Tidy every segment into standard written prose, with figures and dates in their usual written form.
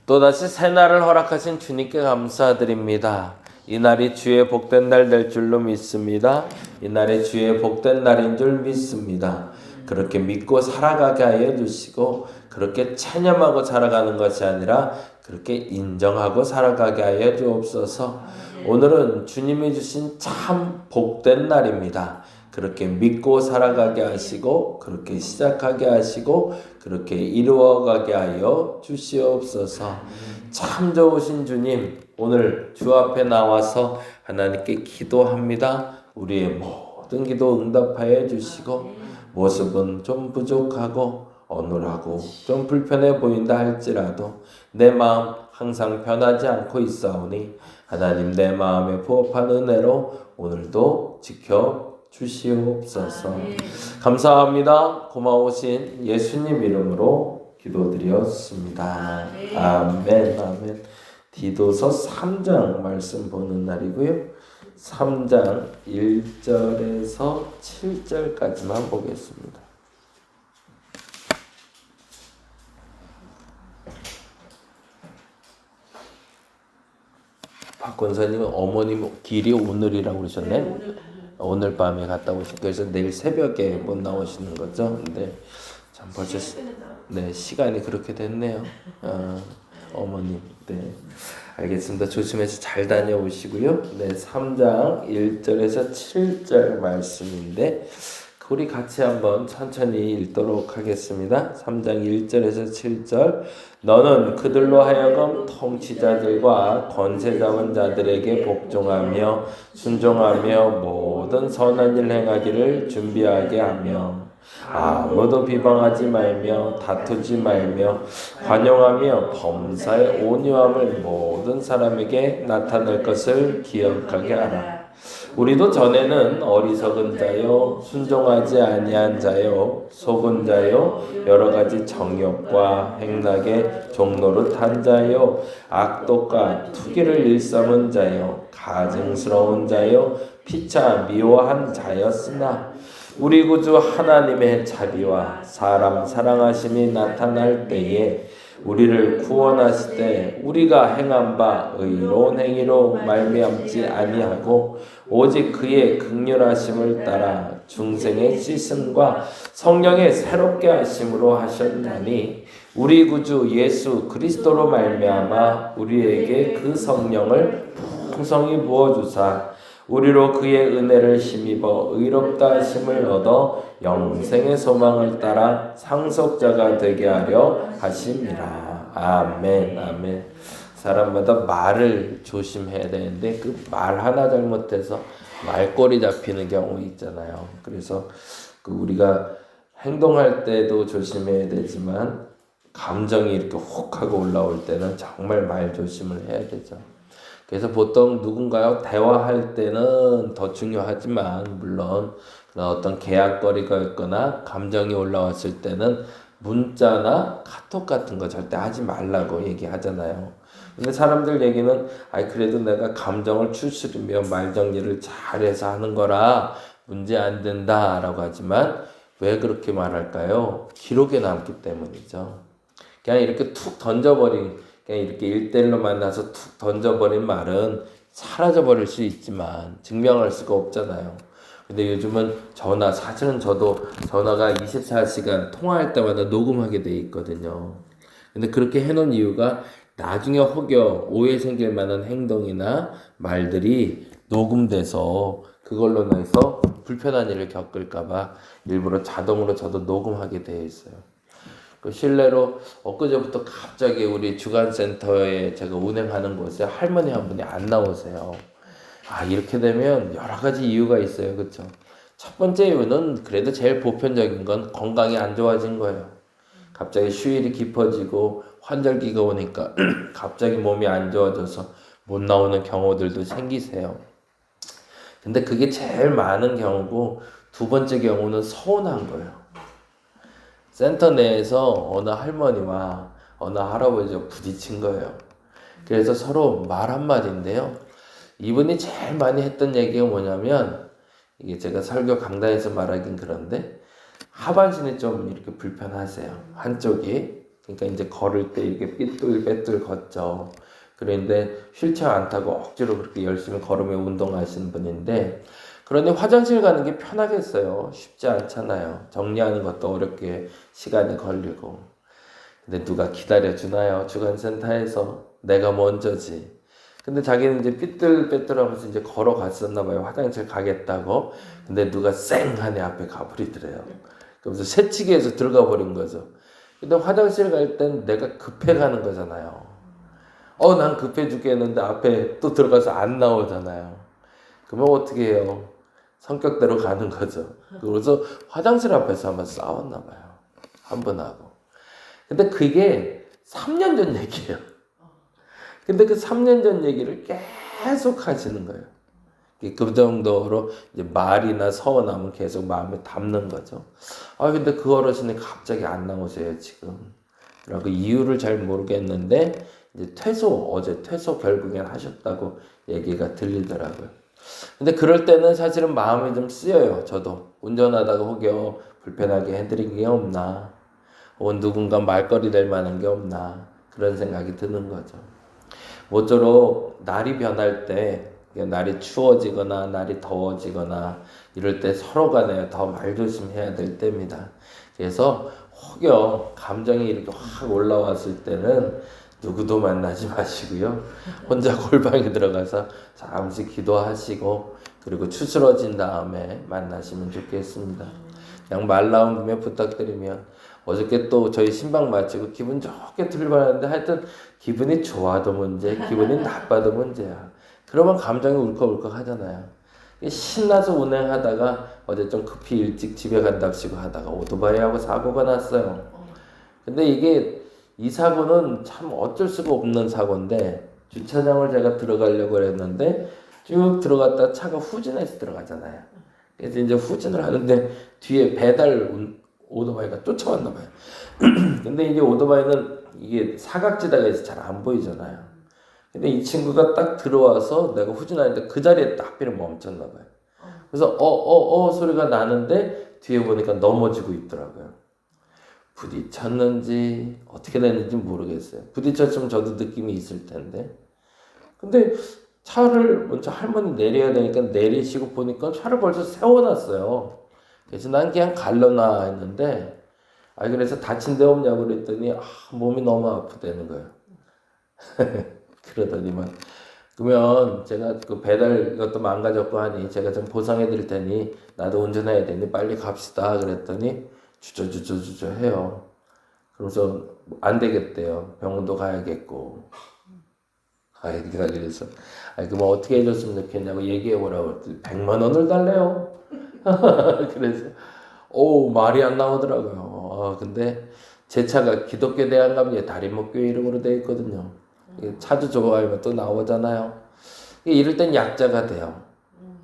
또다시 새날을 허락하신 주님께 감사드립니다. 이 날이 주의 복된 날 될 줄로 믿습니다. 이 날이 주의 복된 날인 줄 믿습니다. 그렇게 믿고 살아가게 하여 주시고 그렇게 체념하고 살아가는 것이 아니라 그렇게 인정하고 살아가게 하여 주옵소서. 오늘은 주님이 주신 참 복된 날입니다. 그렇게 믿고 살아가게 하시고 그렇게 시작하게 하시고 그렇게 이루어가게 하여 주시옵소서. 참 좋으신 주님, 오늘 주 앞에 나와서 하나님께 기도합니다. 우리의 모든 기도 응답하여 주시고 모습은 좀 부족하고 어눌하고 좀 불편해 보인다 할지라도 내 마음 항상 변하지 않고 있사오니 하나님 내 마음에 부업한 은혜로 오늘도 지켜 주시옵소서. 감사합니다. 고마우신 예수님 이름으로 기도드렸습니다. 아멘. 아멘. 디도서 3장 말씀 보는 날이고요. 3장 1절에서 7절까지만 보겠습니다. 박 권사님은 어머님 길이 오늘이라고 그러셨네. 오늘 밤에 갔다 오신, 그래서 내일 새벽에 못 나오시는 거죠. 근데 참 벌써 시간이 그렇게 됐네요. 어머님. 네. 알겠습니다. 조심해서 잘 다녀오시고요. 네, 3장 1절에서 7절 말씀인데 우리 같이 한번 천천히 읽도록 하겠습니다. 3장 1절에서 7절. 너는 그들로 하여금 통치자들과 권세 잡은 자들에게 복종하며 순종하며 모든 선한 일 행하기를 준비하게 하며 아무도 비방하지 말며 다투지 말며 관용하며 범사의 온유함을 모든 사람에게 나타낼 것을 기억하게 하라. 우리도 전에는 어리석은 자요 순종하지 아니한 자요 속은 자요 여러 가지 정욕과 행락의 종노릇한 자요 악독과 투기를 일삼은 자요 가증스러운 자요 피차 미워한 자였으나 우리 구주 하나님의 자비와 사람 사랑하심이 나타날 때에 우리를 구원하시되 우리가 행한 바 의로운 행위로 말미암지 아니하고 오직 그의 긍휼하심을 따라 중생의 씻음과 성령의 새롭게 하심으로 하셨나니 우리 구주 예수 그리스도로 말미암아 우리에게 그 성령을 풍성히 부어주사 우리로 그의 은혜를 힘입어 의롭다 하심을 얻어 영생의 소망을 따라 상속자가 되게 하려 하심이라. 아멘. 아멘. 사람마다 말을 조심해야 되는데 그 말 하나 잘못해서 말꼬리 잡히는 경우 있잖아요. 그래서 우리가 행동할 때도 조심해야 되지만 감정이 이렇게 혹 하고 올라올 때는 정말 말 조심을 해야 되죠. 그래서 보통 누군가와 대화할 때는 더 중요하지만 물론 어떤 계약거리가 있거나 감정이 올라왔을 때는 문자나 카톡 같은 거 절대 하지 말라고 얘기하잖아요. 근데 사람들 얘기는 그래도 내가 감정을 추스리며 말 정리를 잘해서 하는 거라 문제 안 된다라고 하지만 왜 그렇게 말할까요? 기록에 남기 때문이죠. 그냥 이렇게 툭 던져버린 그냥 이렇게 1대1로 만나서 툭 던져버린 말은 사라져버릴 수 있지만 증명할 수가 없잖아요. 근데 요즘은 사실은 저도 전화가 24시간 통화할 때마다 녹음하게 돼 있거든요. 근데 그렇게 해놓은 이유가 나중에 혹여 오해 생길 만한 행동이나 말들이 녹음돼서 그걸로 인해서 불편한 일을 겪을까봐 일부러 자동으로 저도 녹음하게 되어 있어요. 그 실례로 엊그제부터 갑자기 우리 주간센터에 제가 운행하는 곳에 할머니 한 분이 안 나오세요. 이렇게 되면 여러 가지 이유가 있어요. 그렇죠? 첫 번째 이유는 그래도 제일 보편적인 건 건강이 안 좋아진 거예요. 갑자기 휴일이 깊어지고 환절기가 오니까 갑자기 몸이 안 좋아져서 못 나오는 경우들도 생기세요. 근데 그게 제일 많은 경우고 두 번째 경우는 서운한 거예요. 센터 내에서 어느 할머니와 어느 할아버지가 부딪힌 거예요. 그래서 서로 말 한마디인데요. 이분이 제일 많이 했던 얘기가 뭐냐면 이게 제가 설교 강단에서 말하긴 그런데 하반신이 좀 이렇게 불편하세요. 한쪽이. 그러니까 이제 걸을 때 이렇게 삐뚤빼뚤 걷죠. 그런데 휠체어 안 타고 억지로 그렇게 열심히 걸으며 운동하시는 분인데 그런데 화장실 가는 게 편하겠어요. 쉽지 않잖아요. 정리하는 것도 어렵게 시간이 걸리고. 근데 누가 기다려주나요? 주간센터에서. 내가 먼저지. 근데 자기는 이제 삐뚤빼뚤하면서 이제 걸어갔었나 봐요. 화장실 가겠다고. 근데 누가 쌩하니 앞에 가버리더래요. 그래서 새치기해서 들어가 버린 거죠. 근데 화장실 갈 땐 내가 급해 가는 거잖아요. 난 급해 죽겠는데 앞에 또 들어가서 안 나오잖아요. 그러면 어떻게 해요? 성격대로 가는 거죠. 그래서 화장실 앞에서 한번 싸웠나 봐요. 한 번 하고. 근데 그게 3년 전 얘기예요. 근데 그 3년 전 얘기를 계속 하시는 거예요. 그 정도로 이제 말이나 서운함은 계속 마음에 담는 거죠. 근데 그 어르신이 갑자기 안 나오세요, 지금. 그리고 이유를 잘 모르겠는데, 이제 어제 퇴소 결국엔 하셨다고 얘기가 들리더라고요. 근데 그럴 때는 사실은 마음이 좀 쓰여요, 저도. 운전하다가 혹여 불편하게 해드린 게 없나. 혹은 누군가 말거리 될 만한 게 없나. 그런 생각이 드는 거죠. 모쪼록 날이 변할 때 날이 추워지거나 날이 더워지거나 이럴 때 서로 간에 더 말조심해야 될 때입니다. 그래서 혹여 감정이 이렇게 확 올라왔을 때는 누구도 만나지 마시고요. 혼자 골방에 들어가서 잠시 기도하시고 그리고 추스러진 다음에 만나시면 좋겠습니다. 그냥 말 나온 김에 부탁드리면 어저께 또 저희 신방 마치고 기분 좋게 들어봤는데 하여튼 기분이 좋아도 문제, 기분이 나빠도 문제야. 그러면 감정이 울컥울컥 하잖아요. 신나서 운행하다가 어제 좀 급히 일찍 집에 간답시고 하다가 오토바이하고 사고가 났어요. 근데 이 사고는 참 어쩔 수가 없는 사고인데 주차장을 제가 들어가려고 했는데 쭉 들어갔다 차가 후진해서 들어가잖아요. 그래서 이제 후진을 하는데 뒤에 배달 오토바이가 쫓아왔나 봐요. 근데 이제 오토바이는 이게 사각지대가 있어서 잘 안 보이잖아요. 근데 이 친구가 딱 들어와서 내가 후진하는데 그 자리에 딱 하필 멈췄나 봐요. 그래서 소리가 나는데 뒤에 보니까 넘어지고 있더라고요. 부딪혔는지 어떻게 됐는지 모르겠어요. 부딪혔으면 저도 느낌이 있을 텐데. 근데 차를 먼저 할머니 내려야 되니까 내리시고 보니까 차를 벌써 세워놨어요. 그래서 난 그냥 갈려나 했는데 그래서 다친 데 없냐고 그랬더니 몸이 너무 아프다는 거예요. 그러더니만 그러면 제가 그 배달 이것도 망가졌고 하니 제가 좀 보상해 드릴 테니 나도 운전해야 되니 빨리 갑시다 그랬더니 주저주저 해요. 그래서 안 되겠대요. 병원도 가야겠고. 그래서 그럼 어떻게 해줬으면 좋겠냐고 얘기해보라고 했더니 100만 원을 달래요. 그래서 말이 안 나오더라고요. 근데 제 차가 기독교 대한감리의 다림목교회 이름으로 되어 있거든요. 차주 좋아하면 또 나오잖아요. 이럴 땐 약자가 돼요.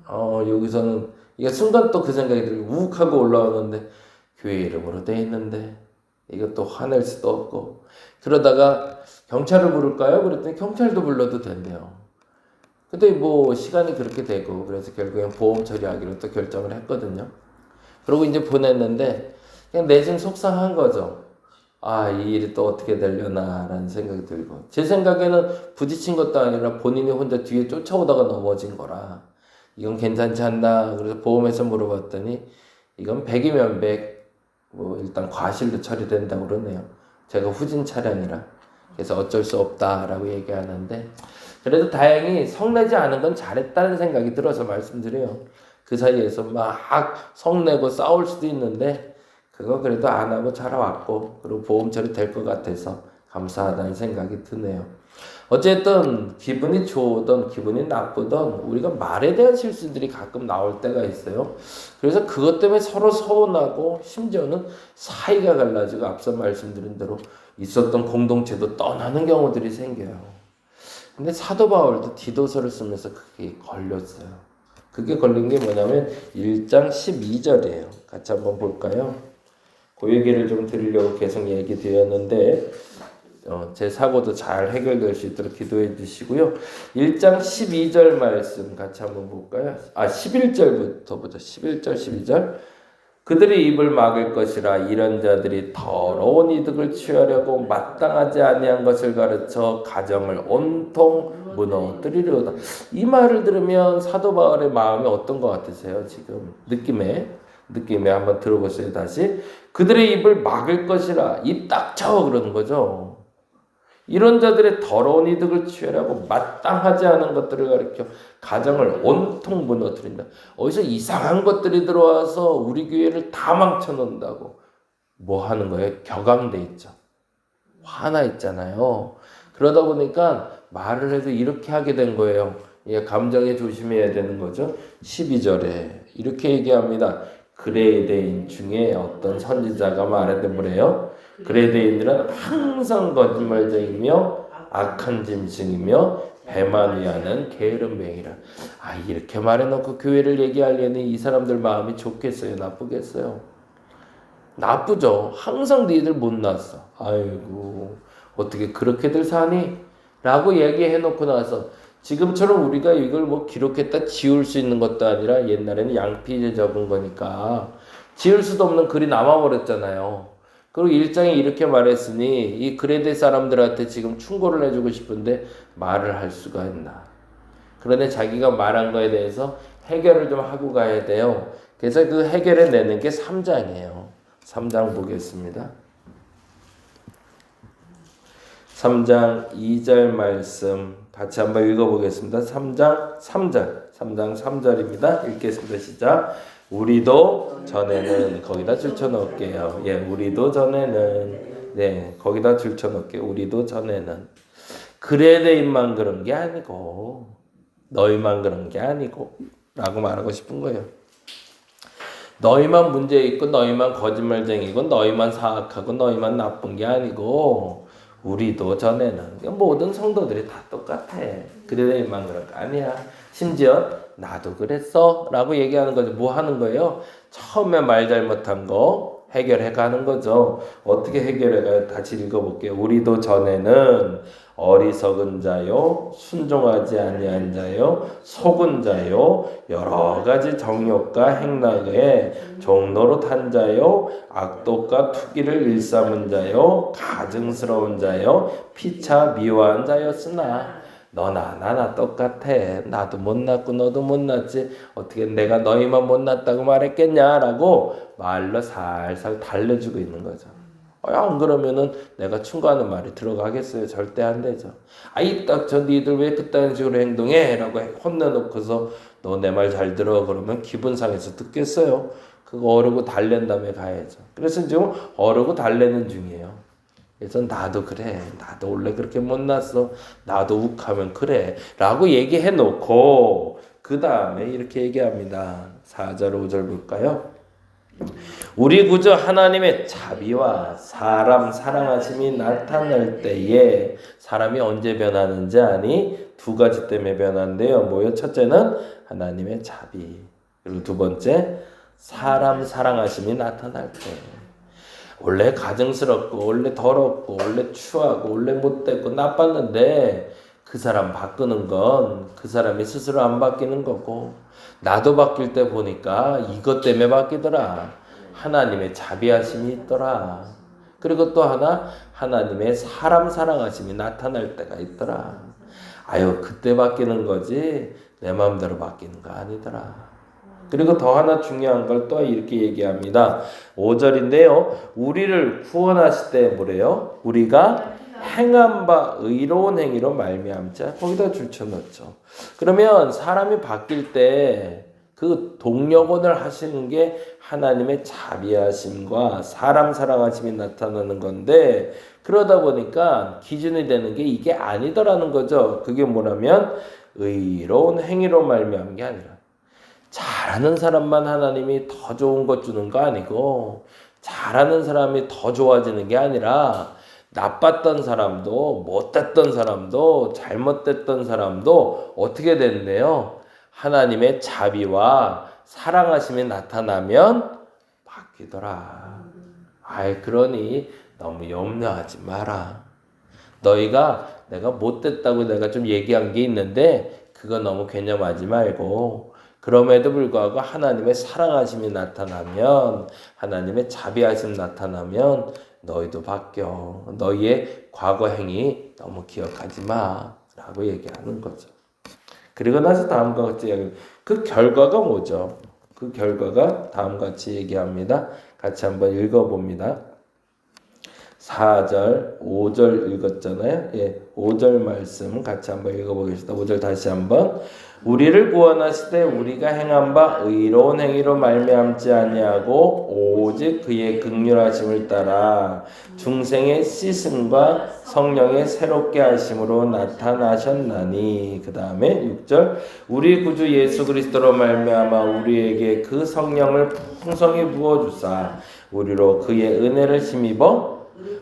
여기서는 이게 순간 또 그 생각이 들고 우욱하고 올라오는데 교회 이름으로 되어 있는데 이것도 화낼 수도 없고 그러다가 경찰을 부를까요? 그랬더니 경찰도 불러도 된대요. 근데 뭐 시간이 그렇게 되고 그래서 결국엔 보험 처리하기로 또 결정을 했거든요. 그러고 이제 보냈는데 그냥 내심 속상한 거죠. 이 일이 또 어떻게 되려나 라는 생각이 들고 제 생각에는 부딪힌 것도 아니라 본인이 혼자 뒤에 쫓아오다가 넘어진 거라 이건 괜찮지 않나. 그래서 보험에서 물어봤더니 이건 100이면 100 뭐 일단 과실도 처리된다고 그러네요. 제가 후진 차량이라 그래서 어쩔 수 없다라고 얘기하는데 그래도 다행히 성내지 않은 건 잘했다는 생각이 들어서 말씀드려요. 그 사이에서 막 성내고 싸울 수도 있는데 그거 그래도 안 하고 살아왔고 그리고 보험 처리 될 것 같아서 감사하다는 생각이 드네요. 어쨌든 기분이 좋든 기분이 나쁘든 우리가 말에 대한 실수들이 가끔 나올 때가 있어요. 그래서 그것 때문에 서로 서운하고 심지어는 사이가 갈라지고 앞서 말씀드린 대로 있었던 공동체도 떠나는 경우들이 생겨요. 근데 사도 바울도 디도서를 쓰면서 그게 걸렸어요. 그게 걸린 게 뭐냐면 1장 12절이에요. 같이 한번 볼까요? 그 얘기를 좀 드리려고 계속 얘기 드렸는데 제 사고도 잘 해결될 수 있도록 기도해 주시고요. 1장 12절 말씀 같이 한번 볼까요? 11절부터 보자. 11절 12절. 그들이 입을 막을 것이라 이런 자들이 더러운 이득을 취하려고 마땅하지 아니한 것을 가르쳐 가정을 온통 무너뜨리려다. 이 말을 들으면 사도 바울의 마음이 어떤 것 같으세요? 지금 느낌에 한번 들어보세요. 다시. 그들의 입을 막을 것이라. 입 닥쳐 그러는 거죠. 이런 자들의 더러운 이득을 취하려고 마땅하지 않은 것들을 가르쳐 가정을 온통 무너뜨린다. 어디서 이상한 것들이 들어와서 우리 교회를 다 망쳐놓는다고 뭐 하는 거예요? 격앙돼 있죠. 화나 있잖아요. 그러다 보니까 말을 해도 이렇게 하게 된 거예요. 감정에 조심해야 되는 거죠. 12절에 이렇게 얘기합니다. 그레데인 중에 어떤 선지자가 말했는데 뭐래요? 그레데인들은 항상 거짓말쟁이며 악한 짐승이며 배만 위하는 게으른 맹이라. 이렇게 말해놓고 교회를 얘기하려니 이 사람들 마음이 좋겠어요? 나쁘겠어요? 나쁘죠. 항상 너희들 못났어. 아이고 어떻게 그렇게들 사니? 라고 얘기해놓고 나서 지금처럼 우리가 이걸 뭐 기록했다 지울 수 있는 것도 아니라 옛날에는 양피지에 적은 거니까 지울 수도 없는 글이 남아버렸잖아요. 그리고 1장에 이렇게 말했으니 이 그레데 사람들한테 지금 충고를 해주고 싶은데 말을 할 수가 있나. 그런데 자기가 말한 거에 대해서 해결을 좀 하고 가야 돼요. 그래서 그 해결해 내는 게 3장이에요. 3장 보겠습니다. 3장 2절 말씀 같이 한번 읽어보겠습니다. 3장 3절입니다. 읽겠습니다. 시작. 우리도 전에는 거기다 줄쳐놓을게요. 우리도 전에는 거기다 줄쳐놓을게요. 우리도 전에는 그레데인만 그런 게 아니고 너희만 그런 게 아니고 라고 말하고 싶은 거예요. 너희만 문제 있고 너희만 거짓말쟁이고 너희만 사악하고 너희만 나쁜 게 아니고 우리도 전에는 모든 성도들이 다 똑같아. 그레데인만 그런 거 아니야. 심지어 나도 그랬어 라고 얘기하는 거죠. 뭐 하는 거예요? 처음에 말 잘못한 거 해결해 가는 거죠. 어떻게 해결해 가요? 다시 읽어볼게요. 우리도 전에는 어리석은 자요, 순종하지 아니한 자요, 속은 자요, 여러 가지 정욕과 행락에 종로로 탄 자요, 악독과 투기를 일삼은 자요, 가증스러운 자요, 피차 미워한 자였으나 너나 나나 똑같아. 나도 못났고 너도 못났지. 어떻게 내가 너희만 못났다고 말했겠냐라고 말로 살살 달래주고 있는 거죠. 안 그러면은 내가 충고하는 말이 들어가겠어요? 절대 안 되죠. 딱 저 니들 왜 그딴 식으로 행동해? 라고 혼내놓고서 너 내 말 잘 들어 그러면 기분 상해서 듣겠어요? 그거 어르고 달랜 다음에 가야죠. 그래서 지금 어르고 달래는 중이에요. 그래서 나도 그래. 나도 원래 그렇게 못났어. 나도 욱하면 그래. 라고 얘기해 놓고 그 다음에 이렇게 얘기합니다. 4절 5절 볼까요? 우리 구주 하나님의 자비와 사람 사랑하심이 나타날 때에 사람이 언제 변하는지 아니? 두 가지 때문에 변한대요. 뭐요? 첫째는 하나님의 자비. 그리고 두 번째 사람 사랑하심이 나타날 때. 원래 가증스럽고 원래 더럽고 원래 추하고 원래 못됐고 나빴는데 그 사람 바꾸는 건 그 사람이 스스로 안 바뀌는 거고 나도 바뀔 때 보니까 이것 때문에 바뀌더라. 하나님의 자비하심이 있더라. 그리고 또 하나 하나님의 사람 사랑하심이 나타날 때가 있더라. 그때 바뀌는 거지 내 마음대로 바뀌는 거 아니더라. 그리고 더 하나 중요한 걸 또 이렇게 얘기합니다. 5절인데요. 우리를 구원하실 때 뭐래요? 우리가 행한 바 의로운 행위로 말미암자. 거기다 줄쳐놓죠. 그러면 사람이 바뀔 때 그 동력원을 하시는 게 하나님의 자비하심과 사람 사랑하심이 나타나는 건데 그러다 보니까 기준이 되는 게 이게 아니더라는 거죠. 그게 뭐냐면 의로운 행위로 말미암은 게 아니라 잘하는 사람만 하나님이 더 좋은 것 주는 거 아니고 잘하는 사람이 더 좋아지는 게 아니라 나빴던 사람도 못됐던 사람도 잘못됐던 사람도 어떻게 된대요? 하나님의 자비와 사랑하심이 나타나면 바뀌더라. 그러니 너무 염려하지 마라. 너희가 내가 못됐다고 내가 좀 얘기한 게 있는데 그거 너무 개념하지 말고 그럼에도 불구하고 하나님의 사랑하심이 나타나면 하나님의 자비하심 나타나면 너희도 바뀌어. 너희의 과거 행위 너무 기억하지 마 라고 얘기하는 거죠. 그리고 나서 다음과 같이 얘기합니다. 그 결과가 뭐죠? 그 결과가 다음과 같이 얘기합니다. 같이 한번 읽어봅니다. 4절, 5절 읽었잖아요. 예, 5절 말씀 같이 한번 읽어보겠습니다. 5절 다시 한번. 우리를 구원하시되 우리가 행한 바 의로운 행위로 말미암지 아니하고 오직 그의 긍휼하심을 따라 중생의 씻음과 성령의 새롭게 하심으로 나타나셨나니. 그 다음에 6절. 우리 구주 예수 그리스도로 말미암아 우리에게 그 성령을 풍성히 부어주사 우리로 그의 은혜를 힘입어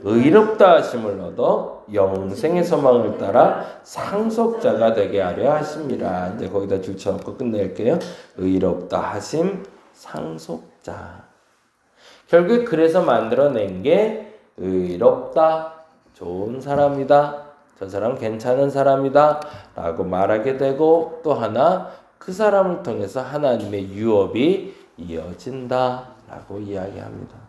의롭다 하심을 얻어 영생의 소망을 따라 상속자가 되게 하려 하심이라. 이제 거기다 줄 쳐놓고 끝낼게요. 의롭다 하심 상속자. 결국 그래서 만들어낸 게 의롭다, 좋은 사람이다, 저 사람 괜찮은 사람이다 라고 말하게 되고 또 하나 그 사람을 통해서 하나님의 유업이 이어진다 라고 이야기합니다.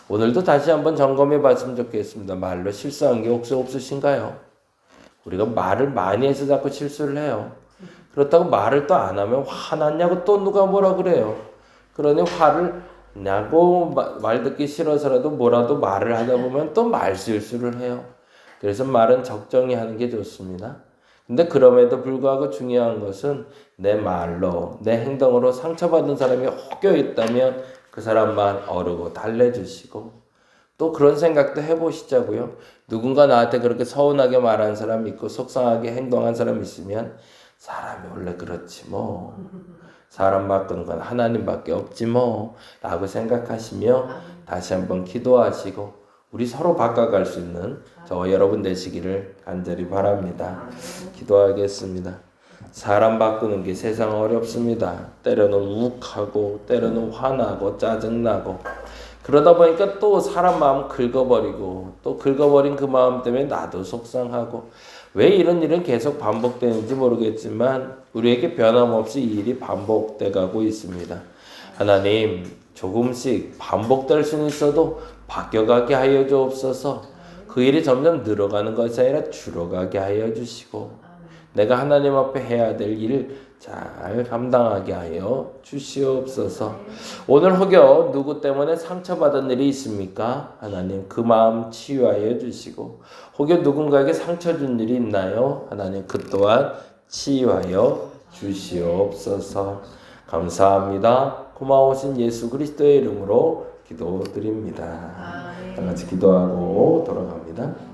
오늘도 다시 한번 점검해 봤으면 좋겠습니다. 말로 실수한 게 혹시 없으신가요? 우리가 말을 많이 해서 자꾸 실수를 해요. 그렇다고 말을 또 안 하면 화났냐고 또 누가 뭐라 그래요. 그러니 화를 나고 말 듣기 싫어서라도 뭐라도 말을 하다 보면 또 말 실수를 해요. 그래서 말은 적정히 하는 게 좋습니다. 근데 그럼에도 불구하고 중요한 것은 내 말로 내 행동으로 상처받은 사람이 혹여 있다면 그 사람만 어르고 달래주시고 또 그런 생각도 해보시자고요. 누군가 나한테 그렇게 서운하게 말한 사람 있고 속상하게 행동한 사람 있으면 사람이 원래 그렇지 뭐 사람 바꾸는 건 하나님밖에 없지 뭐 라고 생각하시며 다시 한번 기도하시고 우리 서로 바꿔갈 수 있는 저와 여러분 되시기를 간절히 바랍니다. 기도하겠습니다. 사람 바꾸는 게 세상 어렵습니다. 때로는 욱하고 때로는 화나고 짜증나고 그러다 보니까 또 사람 마음 긁어버리고 또 긁어버린 그 마음 때문에 나도 속상하고 왜 이런 일은 계속 반복되는지 모르겠지만 우리에게 변함없이 이 일이 반복돼 가고 있습니다. 하나님 조금씩 반복될 수는 있어도 바뀌어가게 하여 주옵소서. 그 일이 점점 늘어가는 것이 아니라 줄어가게 하여 주시고 내가 하나님 앞에 해야 될 일을 잘 감당하게 하여 주시옵소서. 오늘 혹여 누구 때문에 상처받은 일이 있습니까? 하나님 그 마음 치유하여 주시고 혹여 누군가에게 상처 준 일이 있나요? 하나님 그 또한 치유하여 주시옵소서. 감사합니다. 고마우신 예수 그리스도의 이름으로 기도드립니다. 다 같이 기도하고 돌아갑니다.